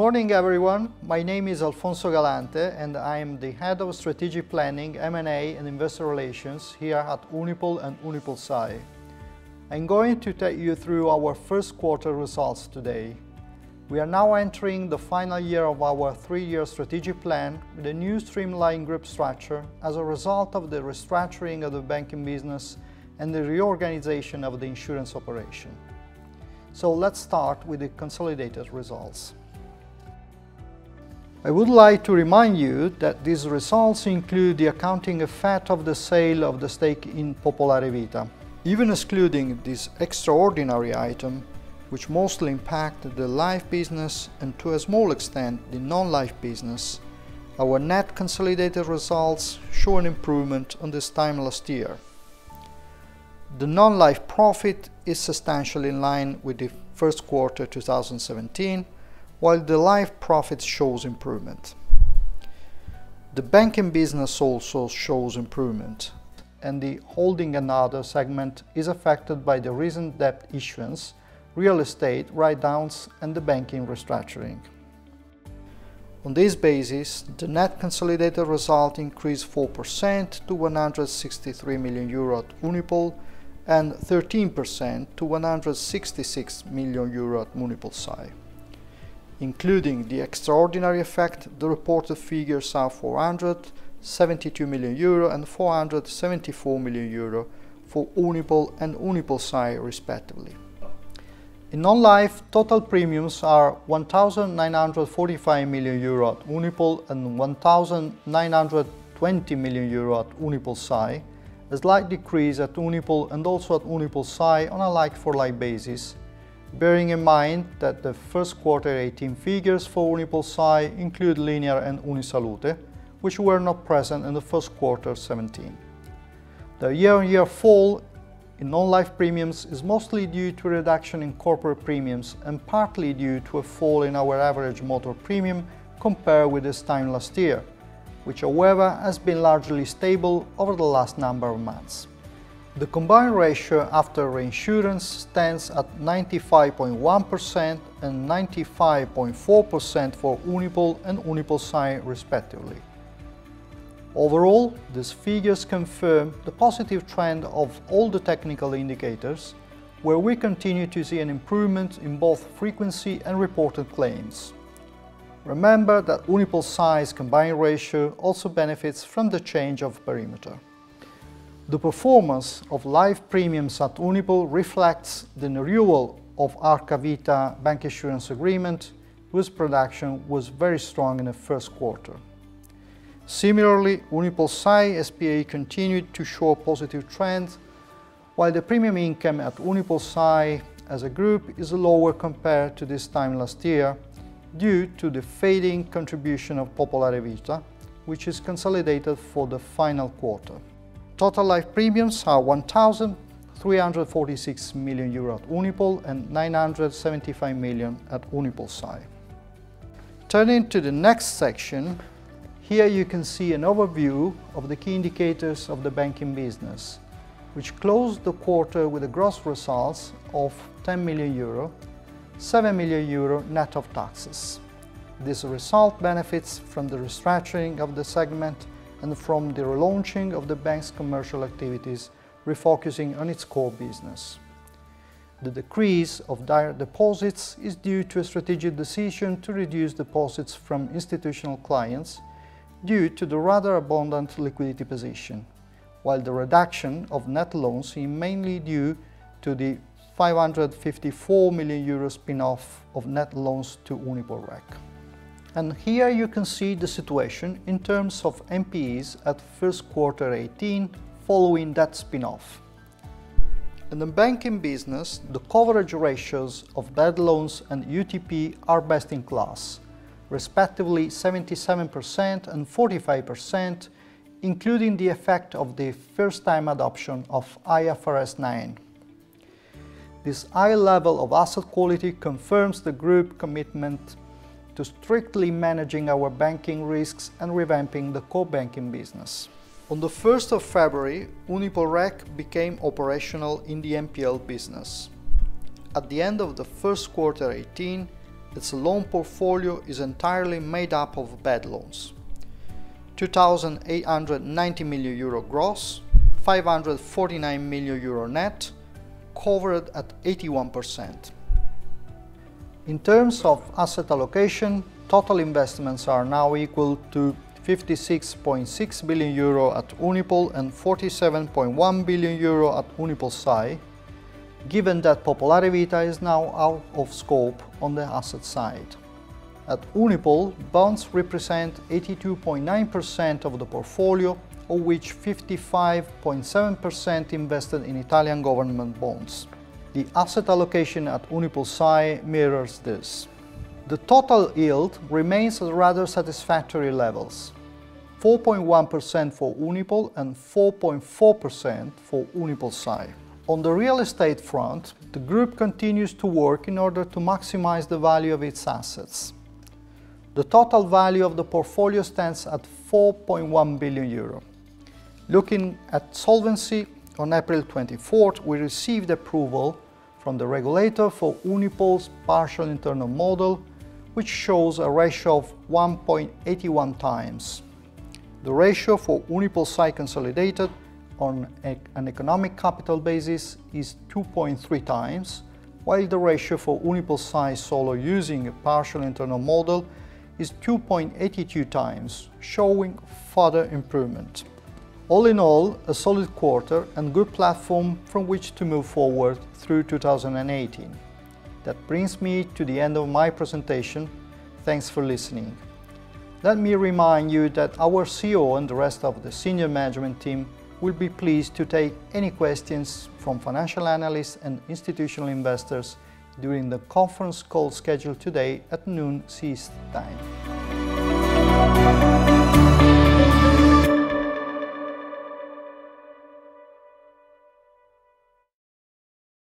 morning everyone, my name is Alfonso Galante and I am the Head of Strategic Planning, M&A and Investor Relations here at Unipol and UnipolSai. I'm going to take you through our first quarter results today. We are now entering the final year of our 3-year strategic plan with a new streamlined group structure as a result of the restructuring of the banking business and the reorganization of the insurance operation. So let's start with the consolidated results. I would like to remind you that these results include the accounting effect of the sale of the stake in Popolare Vita. Even excluding this extraordinary item, which mostly impacted the life business and to a small extent the non-life business, our net consolidated results show an improvement on this time last year. The non-life profit is substantially in line with the first quarter 2017, while the life profit shows improvement. The banking business also shows improvement, and the holding and other segment is affected by the recent debt issuance, real estate write-downs and the banking restructuring. On this basis, the net consolidated result increased 4% to 163 million euro at Unipol and 13% to 166 million euro at UnipolSai. Including the extraordinary effect, the reported figures are 472 million euro and 474 million euro for Unipol and UnipolSai respectively. In non-life, total premiums are 1,945 million euro at Unipol and 1,920 million euro at UnipolSai, a slight decrease at Unipol and also at UnipolSai on a like-for-like basis, bearing in mind that the first quarter 18 figures for UnipolSai include Linear and Unisalute, which were not present in the first quarter 17. The year-on-year fall in non-life premiums is mostly due to a reduction in corporate premiums and partly due to a fall in our average motor premium compared with this time last year, which however has been largely stable over the last number of months. The combined ratio after reinsurance stands at 95.1% and 95.4% for Unipol and UnipolSai respectively. Overall, these figures confirm the positive trend of all the technical indicators, where we continue to see an improvement in both frequency and reported claims. Remember that UnipolSai's combined ratio also benefits from the change of perimeter. The performance of life premiums at Unipol reflects the renewal of Arca Vita bank insurance agreement, whose production was very strong in the first quarter. Similarly, UnipolSai SPA continued to show a positive trend, while the premium income at UnipolSai as a group is lower compared to this time last year due to the fading contribution of Popolare Vita, which is consolidated for the final quarter. Total life premiums are 1,346 million euro at Unipol and 975 million at UnipolSai. Turning to the next section, here you can see an overview of the key indicators of the banking business, which closed the quarter with a gross results of 10 million euro, 7 million euro net of taxes. This result benefits from the restructuring of the segment and from the relaunching of the bank's commercial activities, refocusing on its core business. The decrease of direct deposits is due to a strategic decision to reduce deposits from institutional clients due to the rather abundant liquidity position, while the reduction of net loans is mainly due to the 554 million euro spin-off of net loans to Unipol Rec. And here you can see the situation in terms of NPEs at first quarter 18 following that spin-off. In the banking business, the coverage ratios of bad loans and UTP are best in class, respectively 77% and 45%, including the effect of the first-time adoption of IFRS 9. This high level of asset quality confirms the group commitment to strictly managing our banking risks and revamping the core banking business. On the 1st of February, Unipol Rec became operational in the NPL business. At the end of the first quarter 18, its loan portfolio is entirely made up of bad loans. 2,890 million euro gross, 549 million euro net, covered at 81%. In terms of asset allocation, total investments are now equal to 56.6 billion euro at Unipol and 47.1 billion euro at UnipolSai, given that Popolare Vita is now out of scope on the asset side. At Unipol, bonds represent 82.9% of the portfolio, of which 55.7% invested in Italian government bonds. The asset allocation at UnipolSai mirrors this. The total yield remains at rather satisfactory levels: 4.1% for Unipol and 4.4% for UnipolSai. On the real estate front, the group continues to work in order to maximize the value of its assets. The total value of the portfolio stands at 4.1 billion euro. Looking at Solvency, on April 24th, we received approval from the regulator for Unipol's partial internal model, which shows a ratio of 1.81 times. The ratio for UnipolSai Consolidated on an economic capital basis is 2.3 times, while the ratio for UnipolSai solo using a partial internal model is 2.82 times, showing further improvement. All in all, a solid quarter and good platform from which to move forward through 2018. That brings me to the end of my presentation. Thanks for listening. Let me remind you that our CEO and the rest of the senior management team will be pleased to take any questions from financial analysts and institutional investors during the conference call scheduled today at noon CET time.